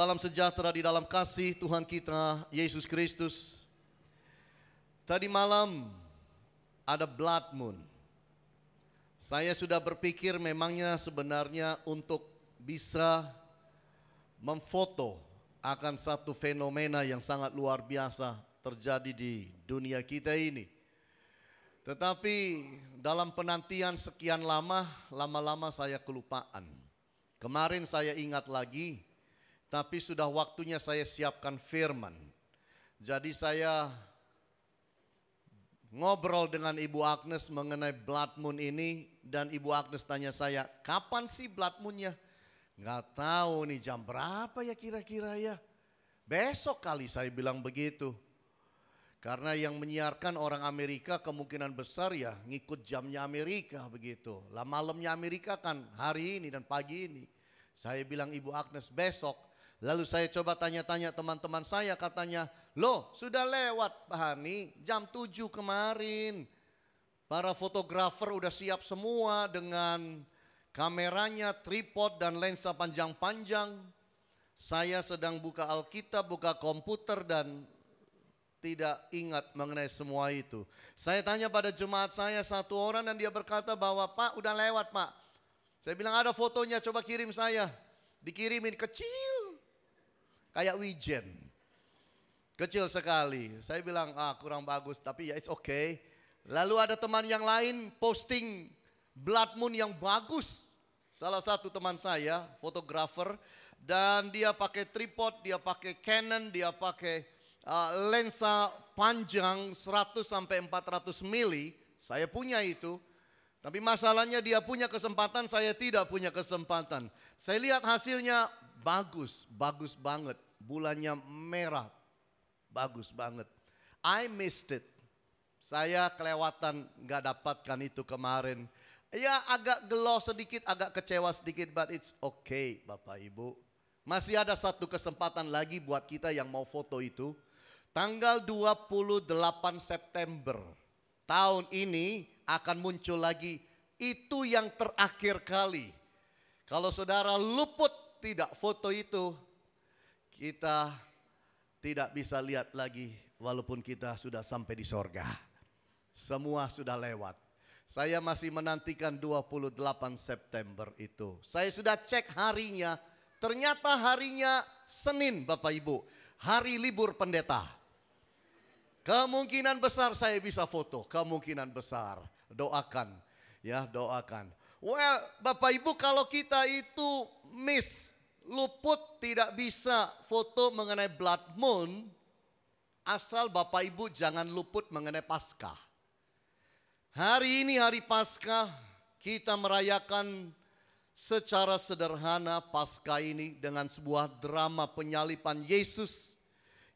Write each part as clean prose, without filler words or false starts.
Salam sejahtera di dalam kasih Tuhan kita Yesus Kristus. Tadi malam ada blood moon. Saya sudah berpikir memangnya sebenarnya untuk bisa memfoto akan satu fenomena yang sangat luar biasa terjadi di dunia kita ini. Tetapi dalam penantian sekian lama-lama saya kelupaan. Kemarin saya ingat lagi, tapi sudah waktunya saya siapkan firman. Jadi saya ngobrol dengan Ibu Agnes mengenai blood moon ini. Dan Ibu Agnes tanya saya, kapan sih blood moonnya? Nggak tahu nih jam berapa ya kira-kira ya. Besok kali saya bilang begitu. Karena yang menyiarkan orang Amerika kemungkinan besar ya ngikut jamnya Amerika begitu. Lah malamnya Amerika kan hari ini dan pagi ini. Saya bilang Ibu Agnes besok. Lalu saya coba tanya-tanya teman-teman saya, katanya, loh sudah lewat Pak Hani jam 7 kemarin. Para fotografer udah siap semua dengan kameranya, tripod dan lensa panjang-panjang. Saya sedang buka Alkitab, buka komputer dan tidak ingat mengenai semua itu. Saya tanya pada jemaat saya satu orang dan dia berkata bahwa Pak udah lewat Pak. Saya bilang ada fotonya, coba kirim saya. Dikirimin kecil. Kayak wijen. Kecil sekali. Saya bilang kurang bagus tapi ya it's okay. Lalu ada teman yang lain posting blood moon yang bagus. Salah satu teman saya fotografer dan dia pakai tripod, dia pakai Canon, dia pakai lensa panjang 100 sampai 400 mili. Saya punya itu. Tapi masalahnya dia punya kesempatan, saya tidak punya kesempatan. Saya lihat hasilnya bagus, bagus banget. Bulannya merah, bagus banget. I missed it. Saya kelewatan gak dapatkan itu kemarin. Ya agak gelo sedikit, agak kecewa sedikit, but it's okay Bapak Ibu. Masih ada satu kesempatan lagi buat kita yang mau foto itu. Tanggal 28 September tahun ini akan muncul lagi, itu yang terakhir kali. Kalau saudara luput tidak foto itu, kita tidak bisa lihat lagi walaupun kita sudah sampai di sorga. Semua sudah lewat. Saya masih menantikan 28 September itu. Saya sudah cek harinya, ternyata harinya Senin Bapak Ibu. Hari libur pendeta. Kemungkinan besar saya bisa foto, kemungkinan besar. Doakan, ya doakan. Well, Bapak Ibu kalau kita itu luput tidak bisa foto mengenai blood moon, asal Bapak Ibu jangan luput mengenai Paskah. Hari ini hari Paskah, kita merayakan secara sederhana Paskah ini dengan sebuah drama penyaliban Yesus.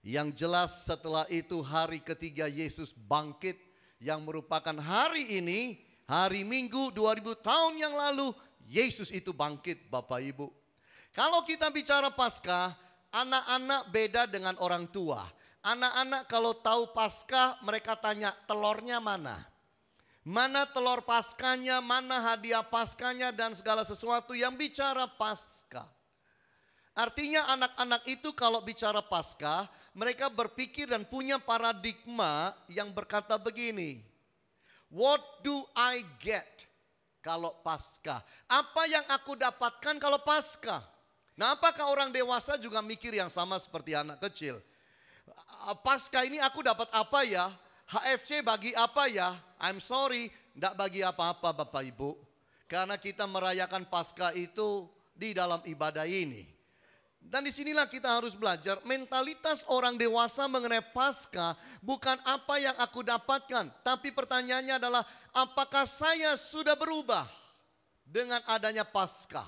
Yang jelas setelah itu hari ketiga Yesus bangkit, yang merupakan hari ini, hari Minggu 2000 tahun yang lalu, Yesus itu bangkit Bapak Ibu. Kalau kita bicara Paskah, anak-anak beda dengan orang tua. Anak-anak kalau tahu Paskah mereka tanya telurnya mana? Mana telur Paskahnya, mana hadiah Paskahnya dan segala sesuatu yang bicara Paskah. Artinya anak-anak itu kalau bicara Paskah, mereka berpikir dan punya paradigma yang berkata begini. What do I get kalau Paskah? Apa yang aku dapatkan kalau Paskah? Nah, apakah orang dewasa juga mikir yang sama seperti anak kecil? Paskah ini aku dapat apa ya? HFC bagi apa ya? I'm sorry, tidak bagi apa-apa Bapak Ibu. Karena kita merayakan Paskah itu di dalam ibadah ini. Dan disinilah kita harus belajar mentalitas orang dewasa mengenai Paskah bukan apa yang aku dapatkan. Tapi pertanyaannya adalah apakah saya sudah berubah dengan adanya Paskah?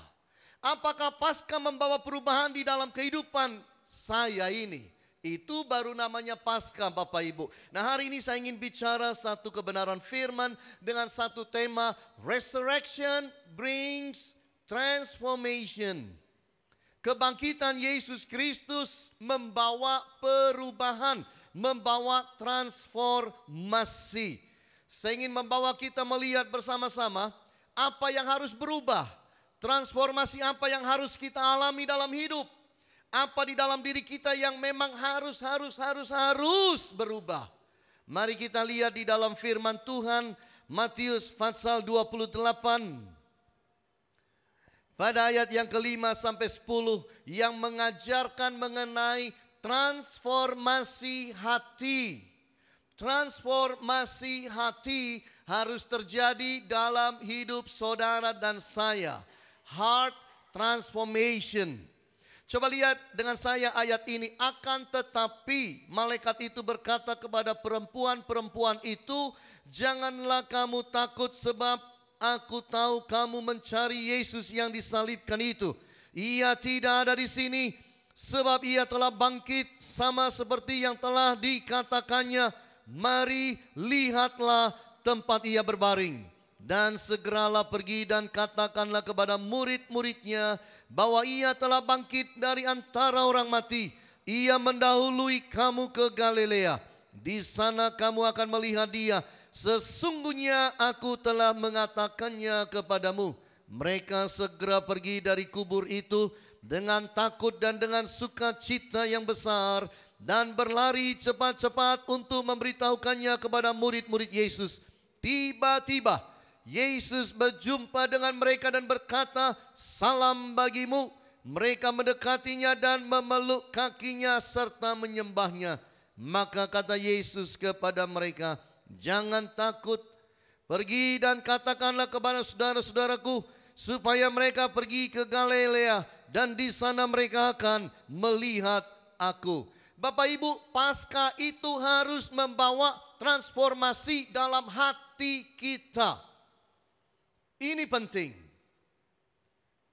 Apakah Paskah membawa perubahan di dalam kehidupan saya ini? Itu baru namanya Paskah Bapak Ibu. Nah hari ini saya ingin bicara satu kebenaran firman dengan satu tema Resurrection brings transformation. Kebangkitan Yesus Kristus membawa perubahan, membawa transformasi. Saya ingin membawa kita melihat bersama-sama apa yang harus berubah. Transformasi apa yang harus kita alami dalam hidup. Apa di dalam diri kita yang memang harus berubah? Mari kita lihat di dalam firman Tuhan Matius pasal 28. Pada ayat yang ke-5 sampai 10 yang mengajarkan mengenai transformasi hati. Transformasi hati harus terjadi dalam hidup saudara dan saya. Heart transformation. Coba lihat dengan saya ayat ini. Akan tetapi malaikat itu berkata kepada perempuan-perempuan itu, janganlah kamu takut sebab aku tahu kamu mencari Yesus yang disalibkan itu. Ia tidak ada di sini sebab ia telah bangkit sama seperti yang telah dikatakannya. Mari lihatlah tempat ia berbaring. Dan segeralah pergi dan katakanlah kepada murid-muridnya bahwa ia telah bangkit dari antara orang mati. Ia mendahului kamu ke Galilea. Di sana kamu akan melihat dia. Sesungguhnya aku telah mengatakannya kepadamu. Mereka segera pergi dari kubur itu dengan takut dan dengan sukacita yang besar, dan berlari cepat-cepat untuk memberitahukannya kepada murid-murid Yesus. Tiba-tiba Yesus berjumpa dengan mereka dan berkata, salam bagimu. Mereka mendekatinya dan memeluk kakinya serta menyembahnya. Maka kata Yesus kepada mereka, jangan takut, pergi dan katakanlah kepada saudara-saudaraku supaya mereka pergi ke Galilea dan di sana mereka akan melihat aku. Bapak Ibu, Paskah itu harus membawa transformasi dalam hati kita. Ini penting.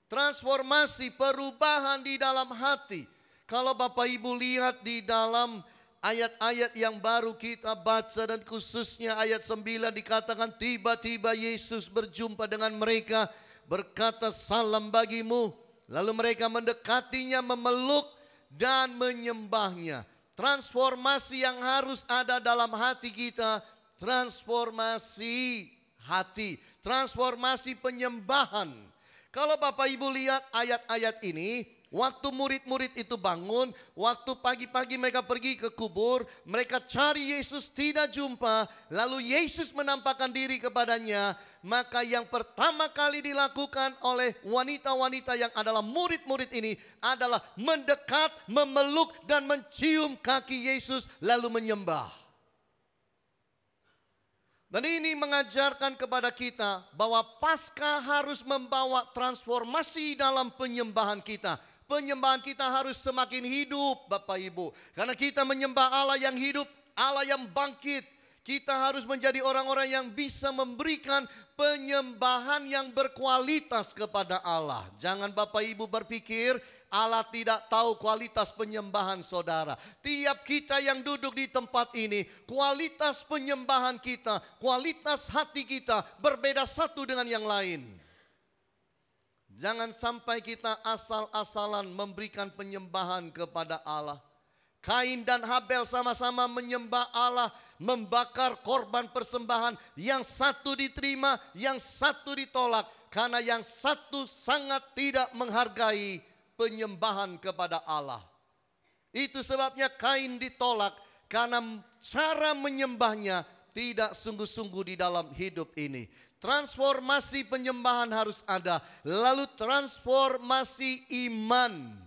Transformasi, perubahan di dalam hati. Kalau Bapak Ibu lihat di dalam ayat-ayat yang baru kita baca dan khususnya ayat 9 dikatakan tiba-tiba Yesus berjumpa dengan mereka berkata salam bagimu. Lalu mereka mendekatinya, memeluk dan menyembahnya. Transformasi yang harus ada dalam hati kita, transformasi hati, transformasi penyembahan. Kalau Bapak Ibu lihat ayat-ayat ini, waktu murid-murid itu bangun, waktu pagi-pagi mereka pergi ke kubur, mereka cari Yesus tidak jumpa, lalu Yesus menampakkan diri kepadanya. Maka yang pertama kali dilakukan oleh wanita-wanita yang adalah murid-murid ini adalah mendekat, memeluk dan mencium kaki Yesus lalu menyembah. Dan ini mengajarkan kepada kita bahwa Paskah harus membawa transformasi dalam penyembahan kita. Penyembahan kita harus semakin hidup Bapak Ibu. Karena kita menyembah Allah yang hidup, Allah yang bangkit. Kita harus menjadi orang-orang yang bisa memberikan penyembahan yang berkualitas kepada Allah. Jangan Bapak Ibu berpikir Allah tidak tahu kualitas penyembahan saudara. Tiap kita yang duduk di tempat ini, kualitas penyembahan kita, kualitas hati kita berbeda satu dengan yang lain. Jangan sampai kita asal-asalan memberikan penyembahan kepada Allah. Kain dan Habel sama-sama menyembah Allah, membakar korban persembahan. Yang satu diterima, yang satu ditolak. Karena yang satu sangat tidak menghargai penyembahan kepada Allah. Itu sebabnya Kain ditolak karena cara menyembahnya tidak sungguh-sungguh di dalam hidup ini. Transformasi penyembahan harus ada. Lalu transformasi iman.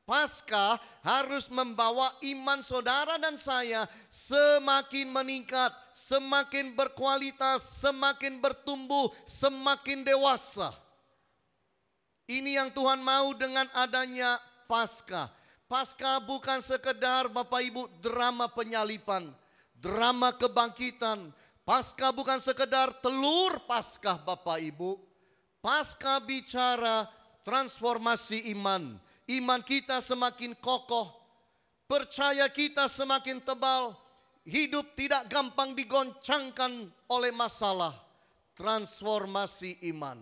Paskah harus membawa iman saudara dan saya semakin meningkat, semakin berkualitas, semakin bertumbuh, semakin dewasa. Ini yang Tuhan mau dengan adanya Paskah. Paskah bukan sekedar Bapak Ibu drama penyaliban, drama kebangkitan. Paskah bukan sekedar telur Paskah Bapak Ibu. Paskah bicara transformasi iman. Iman kita semakin kokoh, percaya kita semakin tebal, hidup tidak gampang digoncangkan oleh masalah. Transformasi iman.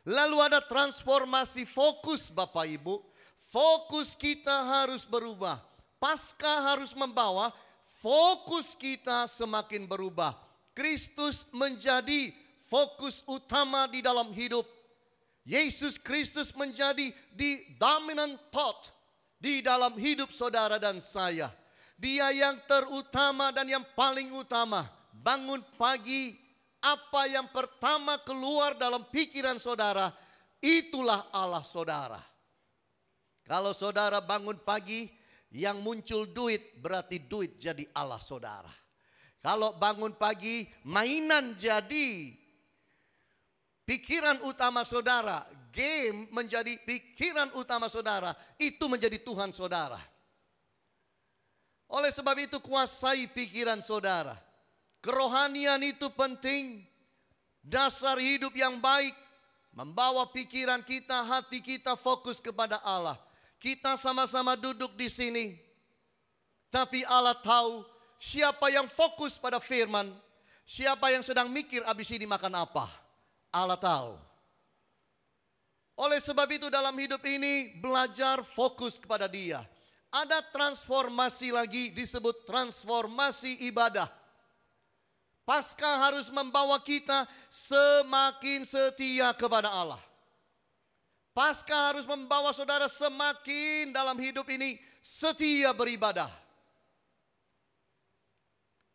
Lalu ada transformasi fokus Bapak Ibu. Fokus kita harus berubah. Paskah harus membawa fokus kita semakin berubah. Kristus menjadi fokus utama di dalam hidup. Yesus Kristus menjadi the dominant thought, di dalam hidup saudara dan saya. Dia yang terutama dan yang paling utama. Bangun pagi, apa yang pertama keluar dalam pikiran saudara, itulah Allah saudara. Kalau saudara bangun pagi, yang muncul duit, berarti duit jadi Allah saudara. Kalau bangun pagi, mainan jadi pikiran utama saudara, game menjadi pikiran utama saudara, itu menjadi Tuhan saudara. Oleh sebab itu kuasai pikiran saudara. Kerohanian itu penting. Dasar hidup yang baik membawa pikiran kita, hati kita fokus kepada Allah. Kita sama-sama duduk di sini. Tapi Allah tahu siapa yang fokus pada firman, siapa yang sedang mikir abis ini makan apa. Allah tahu. Oleh sebab itu dalam hidup ini belajar fokus kepada Dia. Ada transformasi lagi disebut transformasi ibadah. Paskah harus membawa kita semakin setia kepada Allah. Paskah harus membawa saudara semakin dalam hidup ini setia beribadah.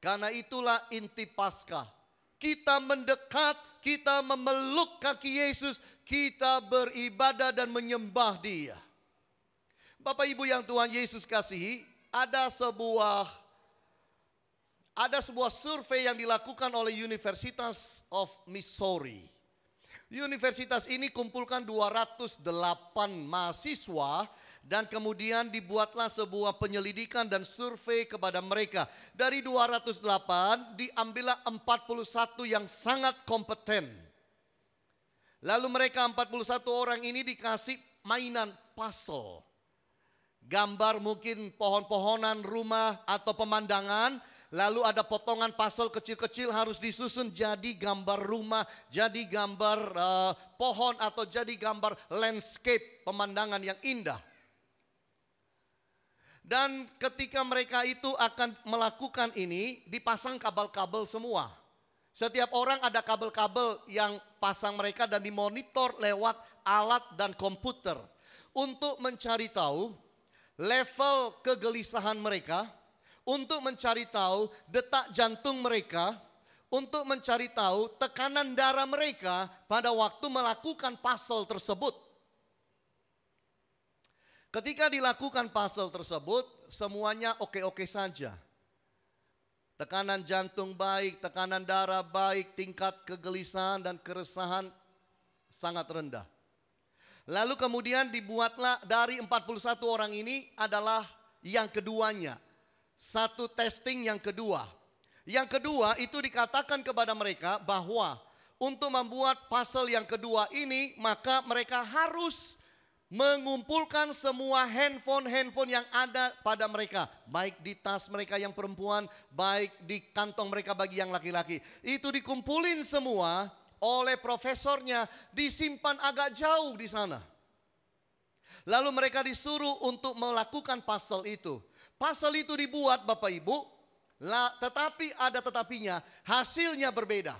Karena itulah inti Paskah. Kita mendekat, kita memeluk kaki Yesus, kita beribadah dan menyembah Dia. Bapak Ibu yang Tuhan Yesus kasihi, ada sebuah survei yang dilakukan oleh University of Missouri. Universitas ini kumpulkan 208 mahasiswa dan kemudian dibuatlah sebuah penyelidikan dan survei kepada mereka. Dari 208 diambillah 41 yang sangat kompeten. Lalu mereka 41 orang ini dikasih mainan puzzle. Gambar mungkin pohon-pohonan, rumah atau pemandangan. Lalu ada potongan puzzle kecil-kecil harus disusun jadi gambar rumah, jadi gambar pohon atau jadi gambar landscape, pemandangan yang indah. Dan ketika mereka itu akan melakukan ini, dipasang kabel-kabel semua. Setiap orang ada kabel-kabel yang pasang mereka dan dimonitor lewat alat dan komputer. Untuk mencari tahu level kegelisahan mereka, untuk mencari tahu detak jantung mereka, untuk mencari tahu tekanan darah mereka pada waktu melakukan puzzle tersebut. Ketika dilakukan puzzle tersebut, semuanya oke-oke saja. Tekanan jantung baik, tekanan darah baik, tingkat kegelisahan dan keresahan sangat rendah. Lalu kemudian dibuatlah dari 41 orang ini adalah yang keduanya. Satu testing yang kedua. Yang kedua itu dikatakan kepada mereka bahwa untuk membuat puzzle yang kedua ini maka mereka harus mengumpulkan semua handphone yang ada pada mereka. Baik di tas mereka yang perempuan, baik di kantong mereka bagi yang laki-laki. Itu dikumpulin semua oleh profesornya, disimpan agak jauh di sana. Lalu mereka disuruh untuk melakukan puzzle itu. Puzzle itu dibuat Bapak Ibu, tetapi ada tetapinya, hasilnya berbeda.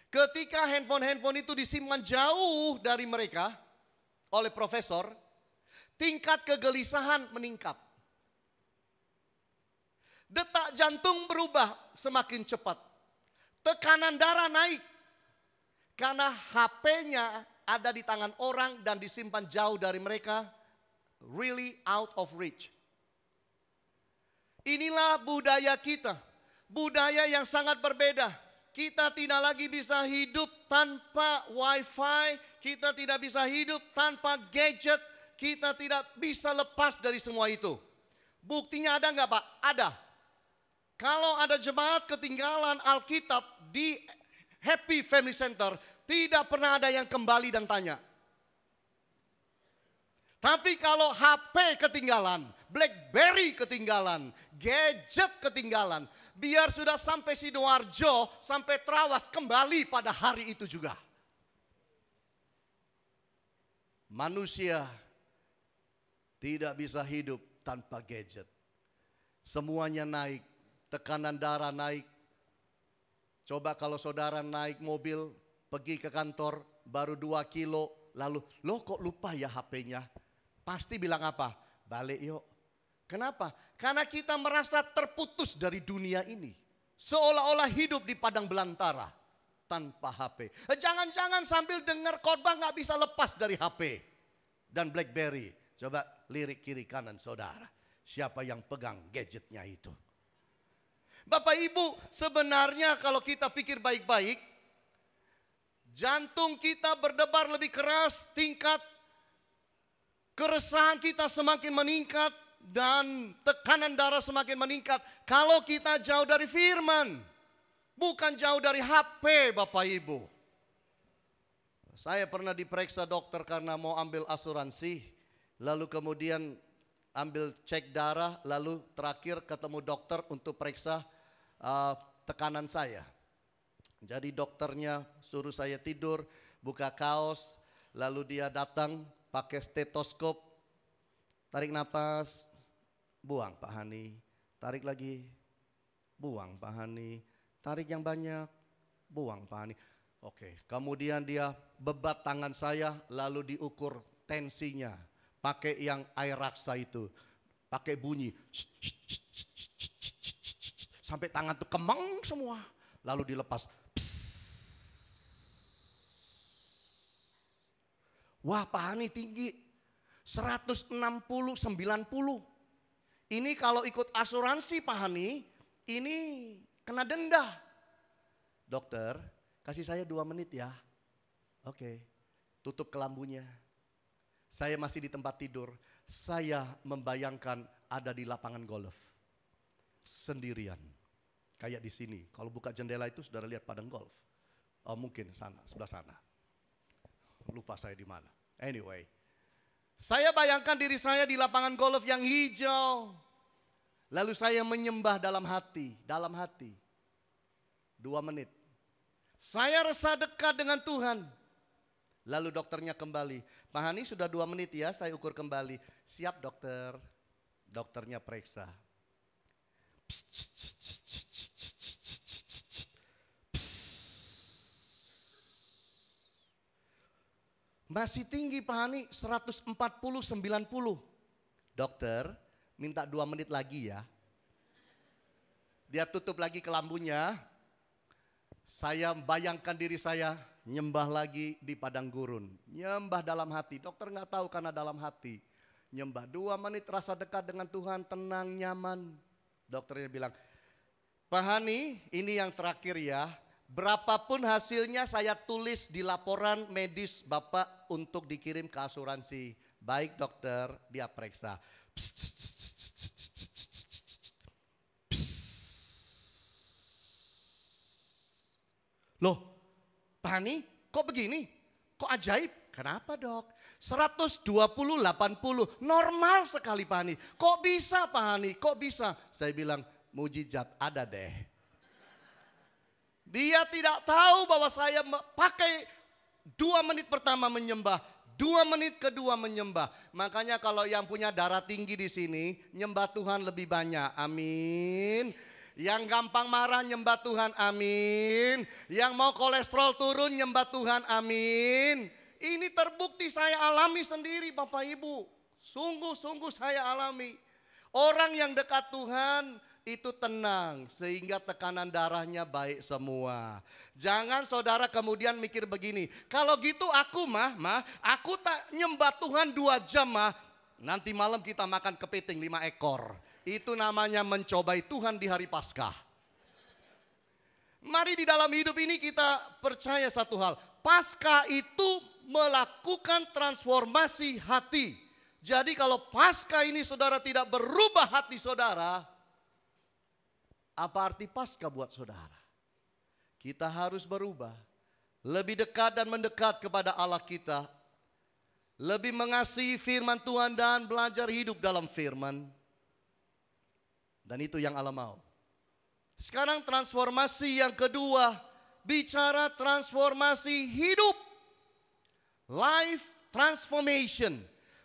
Ketika handphone itu disimpan jauh dari mereka oleh profesor, tingkat kegelisahan meningkat. Detak jantung berubah semakin cepat. Tekanan darah naik. Karena HP-nya ada di tangan orang dan disimpan jauh dari mereka, really out of reach. Inilah budaya kita, budaya yang sangat berbeda. Kita tidak lagi bisa hidup tanpa wifi, kita tidak bisa hidup tanpa gadget, kita tidak bisa lepas dari semua itu. Buktinya ada nggak Pak? Ada. Kalau ada jemaat ketinggalan Alkitab di Happy Family Center, tidak pernah ada yang kembali dan tanya. Tapi kalau HP ketinggalan, BlackBerry ketinggalan, gadget ketinggalan, biar sudah sampai Sidoarjo, sampai Trawas, kembali pada hari itu juga. Manusia tidak bisa hidup tanpa gadget. Semuanya naik, tekanan darah naik. Coba kalau saudara naik mobil, pergi ke kantor, baru 2 kilo, lalu, loh kok lupa ya HP-nya? Pasti bilang apa? balik yuk. Kenapa? Karena kita merasa terputus dari dunia ini. Seolah-olah hidup di padang belantara tanpa HP. Jangan-jangan sambil dengar khotbah nggak bisa lepas dari HP dan BlackBerry. Coba lirik kiri kanan saudara. Siapa yang pegang gadgetnya itu? Bapak Ibu, sebenarnya kalau kita pikir baik-baik, jantung kita berdebar lebih keras, tingkat keresahan kita semakin meningkat, dan tekanan darah semakin meningkat kalau kita jauh dari firman, bukan jauh dari HP Bapak Ibu. Saya pernah diperiksa dokter karena mau ambil asuransi, lalu kemudian ambil cek darah, lalu terakhir ketemu dokter untuk periksa tekanan saya. Jadi dokternya suruh saya tidur, buka kaos, lalu dia datang pakai stetoskop, tarik napas, buang Pak Hani, tarik lagi, buang Pak Hani, tarik yang banyak, buang Pak Hani. Oke, kemudian dia bebat tangan saya lalu diukur tensinya, pakai yang air raksa itu, pakai bunyi, sampai tangan tuh kemeng semua, lalu dilepas. Wah Pak Hani tinggi, 160/90. Ini kalau ikut asuransi Pak Hani, ini kena denda. Dokter, kasih saya 2 menit ya. Oke, tutup kelambunya. Saya masih di tempat tidur. Saya membayangkan ada di lapangan golf. Sendirian. Kayak di sini. Kalau buka jendela itu saudara lihat padang golf. Oh mungkin sana, sebelah sana. Lupa saya di mana. Anyway. Saya bayangkan diri saya di lapangan golf yang hijau. Lalu saya menyembah dalam hati. 2 menit. Saya rasa dekat dengan Tuhan. Lalu dokternya kembali. Pak Hani sudah 2 menit ya, saya ukur kembali. Siap dokter. Dokternya periksa. Masih tinggi Pak Hani, 140/90. Dokter, minta 2 menit lagi ya. Dia tutup lagi kelambunya. Saya bayangkan diri saya nyembah lagi di padang gurun. Nyembah dalam hati, dokter nggak tahu karena dalam hati. Nyembah 2 menit rasa dekat dengan Tuhan, tenang, nyaman. Dokternya bilang, Pak Hani ini yang terakhir ya. Berapapun hasilnya saya tulis di laporan medis Bapak untuk dikirim ke asuransi. Baik dokter, dia periksa. Loh, Pak Hani kok begini? Kok ajaib? Kenapa dok? 120/80, normal sekali Pak Hani. Kok bisa Pak Hani? Kok bisa? Saya bilang, mujizat ada deh. Dia tidak tahu bahwa saya pakai 2 menit pertama menyembah, 2 menit kedua menyembah. Makanya kalau yang punya darah tinggi di sini, nyembah Tuhan lebih banyak. Amin. Yang gampang marah nyembah Tuhan, amin. Yang mau kolesterol turun nyembah Tuhan, amin. Ini terbukti saya alami sendiri Bapak Ibu. Sungguh-sungguh saya alami. Orang yang dekat Tuhan itu tenang sehingga tekanan darahnya baik semua. Jangan saudara kemudian mikir begini, kalau gitu aku aku tak nyembah Tuhan 2 jam nanti malam kita makan kepiting 5 ekor. Itu namanya mencobai Tuhan di hari Paskah. Mari di dalam hidup ini kita percaya satu hal, Paskah itu melakukan transformasi hati. Jadi kalau Paskah ini saudara tidak berubah hati saudara, apa arti Paskah buat saudara? Kita harus berubah. Lebih dekat dan mendekat kepada Allah kita. Lebih mengasihi firman Tuhan dan belajar hidup dalam firman. Dan itu yang Allah mau. Sekarang transformasi yang kedua. Bicara transformasi hidup. Life transformation.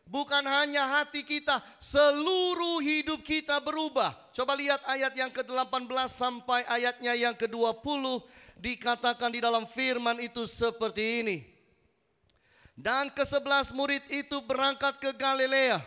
Bukan hanya hati kita, seluruh hidup kita berubah. Coba lihat ayat yang ke-18 sampai ayatnya yang ke-20. Dikatakan di dalam firman itu seperti ini. Dan ke-11 murid itu berangkat ke Galilea,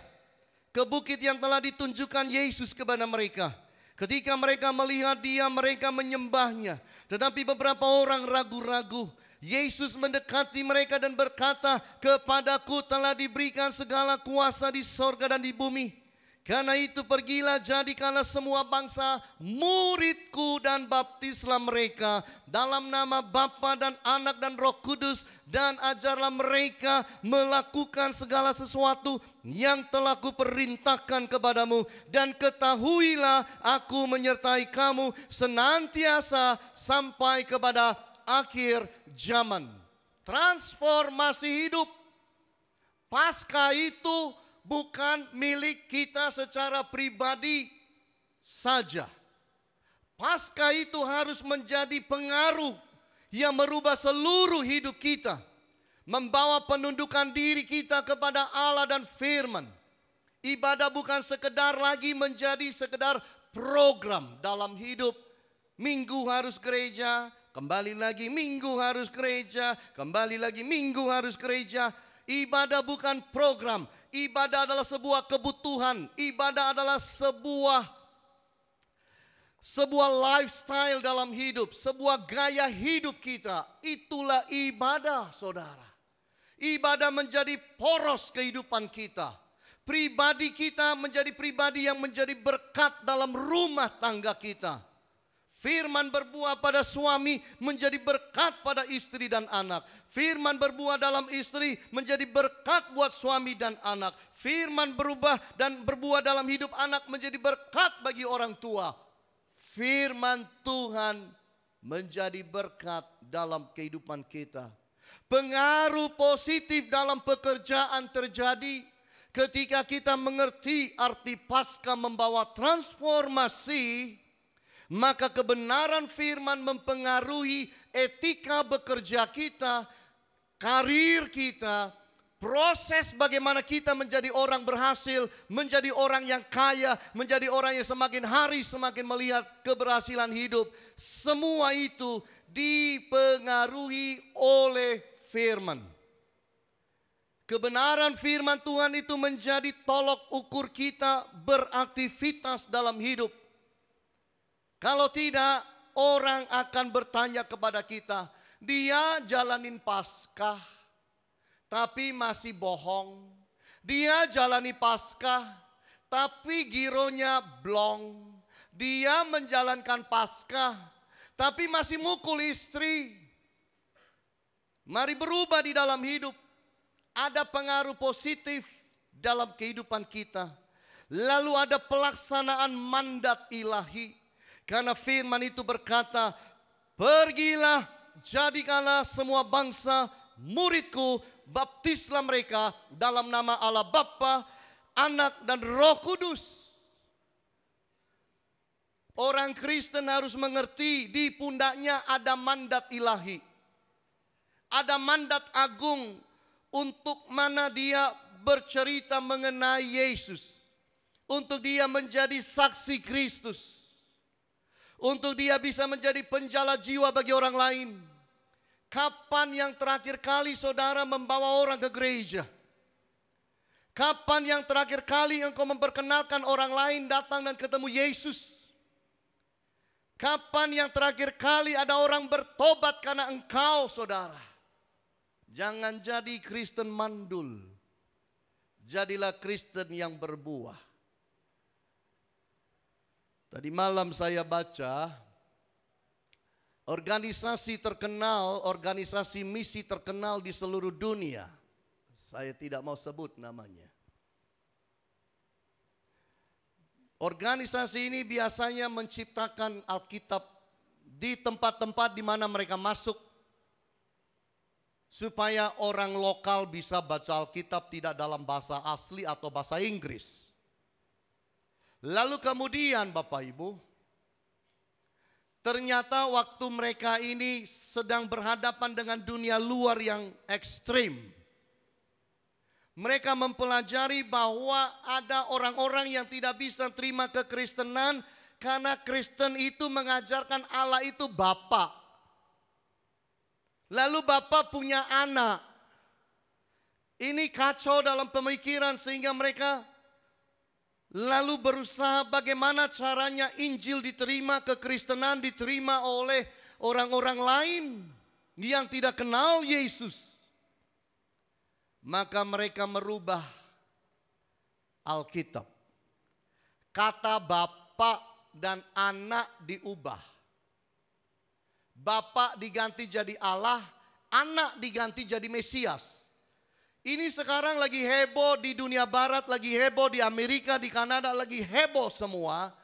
ke ke bukit yang telah ditunjukkan Yesus kepada mereka. Ketika mereka melihat Dia, mereka menyembahnya. Tetapi beberapa orang ragu-ragu. Yesus mendekati mereka dan berkata, "Kepadaku telah diberikan segala kuasa di sorga dan di bumi. Karena itu pergilah, jadikanlah semua bangsa muridku dan baptislah mereka dalam nama Bapa dan Anak dan Roh Kudus, dan ajarlah mereka melakukan segala sesuatu yang telah kuperintahkan kepadamu, dan ketahuilah aku menyertai kamu senantiasa sampai kepada akhir zaman." Transformasi hidup. Paskah itu bukan milik kita secara pribadi saja. Paskah itu harus menjadi pengaruh yang merubah seluruh hidup kita. Membawa penundukan diri kita kepada Allah dan firman. Ibadah bukan sekedar lagi menjadi sekedar program dalam hidup. Minggu harus gereja, kembali lagi minggu harus gereja, kembali lagi minggu harus gereja. Ibadah bukan program. Ibadah adalah sebuah kebutuhan. Ibadah adalah sebuah lifestyle dalam hidup. Sebuah gaya hidup kita. Itulah ibadah, saudara. Ibadah menjadi poros kehidupan kita. Pribadi kita menjadi pribadi yang menjadi berkat dalam rumah tangga kita. Firman berbuah pada suami menjadi berkat pada istri dan anak. Firman berbuah dalam istri menjadi berkat buat suami dan anak. Firman berubah dan berbuah dalam hidup anak menjadi berkat bagi orang tua. Firman Tuhan menjadi berkat dalam kehidupan kita. Pengaruh positif dalam pekerjaan terjadi ketika kita mengerti arti Paskah membawa transformasi. Maka kebenaran firman mempengaruhi etika bekerja kita, karir kita, proses bagaimana kita menjadi orang berhasil, menjadi orang yang kaya, menjadi orang yang semakin hari semakin melihat keberhasilan hidup. Semua itu dipengaruhi oleh firman. Kebenaran firman Tuhan itu menjadi tolok ukur kita beraktivitas dalam hidup. Kalau tidak, orang akan bertanya kepada kita, dia jalanin Paskah, tapi masih bohong. Dia jalani Paskah, tapi gironya blong. Dia menjalankan Paskah, tapi masih mukul istri. Mari berubah di dalam hidup. Ada pengaruh positif dalam kehidupan kita. Lalu ada pelaksanaan mandat ilahi. Karena firman itu berkata, "Pergilah, jadikanlah semua bangsa muridku, baptislah mereka dalam nama Allah Bapa, Anak dan Roh Kudus." Orang Kristen harus mengerti di pundaknya ada mandat ilahi. Ada mandat agung untuk mana dia bercerita mengenai Yesus. Untuk dia menjadi saksi Kristus. Untuk dia bisa menjadi penjala jiwa bagi orang lain. Kapan yang terakhir kali saudara membawa orang ke gereja? Kapan yang terakhir kali engkau memperkenalkan orang lain datang dan ketemu Yesus? Kapan yang terakhir kali ada orang bertobat karena engkau, saudara? Jangan jadi Kristen mandul. Jadilah Kristen yang berbuah. Tadi malam saya baca organisasi terkenal, organisasi misi terkenal di seluruh dunia. Saya tidak mau sebut namanya. Organisasi ini biasanya menciptakan Alkitab di tempat-tempat di mana mereka masuk. Supaya orang lokal bisa baca Alkitab tidak dalam bahasa asli atau bahasa Inggris. Lalu kemudian Bapak Ibu, ternyata waktu mereka ini sedang berhadapan dengan dunia luar yang ekstrim. Mereka mempelajari bahwa ada orang-orang yang tidak bisa terima kekristenan karena Kristen itu mengajarkan Allah itu Bapa. Lalu Bapa punya anak. Ini kacau dalam pemikiran sehingga mereka lalu berusaha bagaimana caranya Injil diterima, kekristenan diterima oleh orang-orang lain yang tidak kenal Yesus. Maka mereka merubah Alkitab. Kata Bapa dan Anak diubah. Bapa diganti jadi Allah, Anak diganti jadi Mesias. Ini sekarang lagi heboh di dunia barat, lagi heboh di Amerika, di Kanada, lagi heboh semua.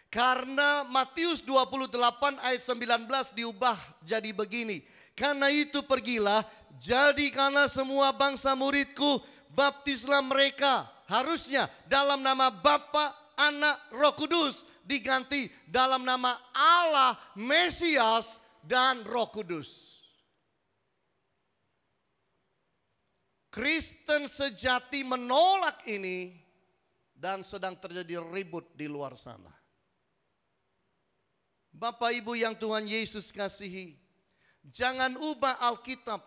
Karena Matius 28 ayat 19 diubah jadi begini. Karena itu pergilah, jadikanlah semua bangsa muridku, baptislah mereka. Harusnya dalam nama Bapa, Anak, Roh Kudus, diganti dalam nama Allah, Mesias, dan Roh Kudus. Kristen sejati menolak ini dan sedang terjadi ribut di luar sana. Bapak Ibu yang Tuhan Yesus kasihi, jangan ubah Alkitab.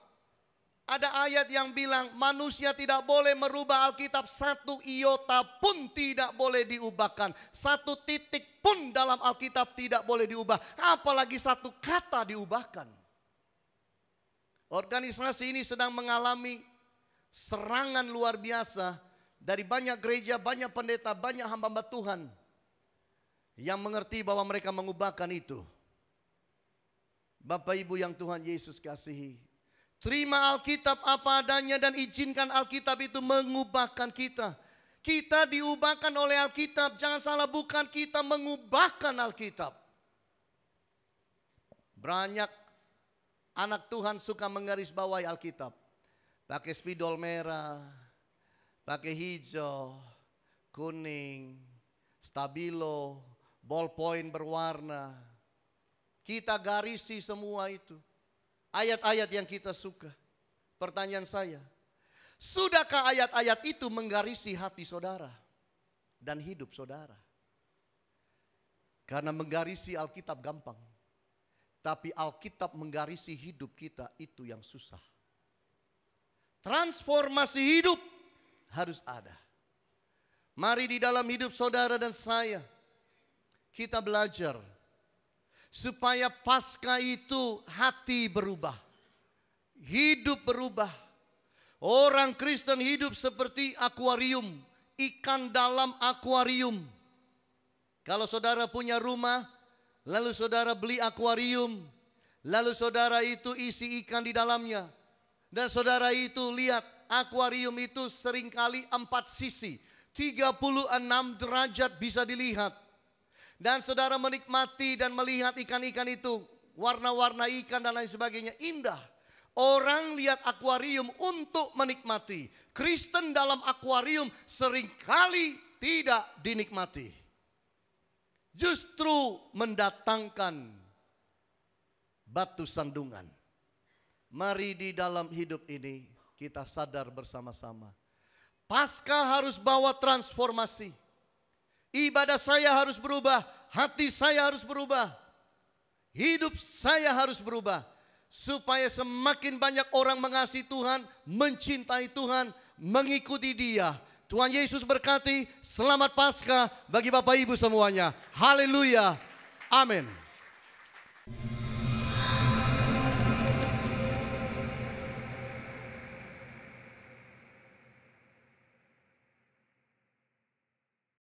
Ada ayat yang bilang manusia tidak boleh merubah Alkitab, satu iota pun tidak boleh diubahkan. Satu titik pun dalam Alkitab tidak boleh diubah. Apalagi satu kata diubahkan. Organisasi ini sedang mengalami serangan luar biasa dari banyak gereja, banyak pendeta, banyak hamba-hamba Tuhan yang mengerti bahwa mereka mengubahkan itu. Bapak Ibu yang Tuhan Yesus kasihi, terima Alkitab apa adanya dan izinkan Alkitab itu mengubahkan kita. Kita diubahkan oleh Alkitab, jangan salah, bukan kita mengubahkan Alkitab. Banyak anak Tuhan suka menggarisbawahi Alkitab. Pakai spidol merah, pakai hijau, kuning, stabilo, ballpoint berwarna. Kita garisi semua itu. Ayat-ayat yang kita suka. Pertanyaan saya, sudahkah ayat-ayat itu menggarisi hati saudara dan hidup saudara? Karena menggarisi Alkitab gampang. Tapi Alkitab menggarisi hidup kita itu yang susah. Transformasi hidup harus ada. Mari di dalam hidup saudara dan saya, kita belajar supaya pasca itu hati berubah, hidup berubah. Orang Kristen hidup seperti akuarium, ikan dalam akuarium. Kalau saudara punya rumah, lalu saudara beli akuarium, lalu saudara itu isi ikan di dalamnya. Dan saudara itu lihat, akuarium itu seringkali 4 sisi, 36 derajat bisa dilihat. Dan saudara menikmati dan melihat ikan-ikan itu, warna-warna ikan dan lain sebagainya, indah. Orang lihat akuarium untuk menikmati. Kristen dalam akuarium seringkali tidak dinikmati. Justru mendatangkan batu sandungan. Mari di dalam hidup ini kita sadar bersama-sama. Paskah harus bawa transformasi. Ibadah saya harus berubah, hati saya harus berubah. Hidup saya harus berubah. Supaya semakin banyak orang mengasihi Tuhan, mencintai Tuhan, mengikuti Dia. Tuhan Yesus berkati, selamat Paskah bagi Bapak Ibu semuanya. Haleluya. Amin.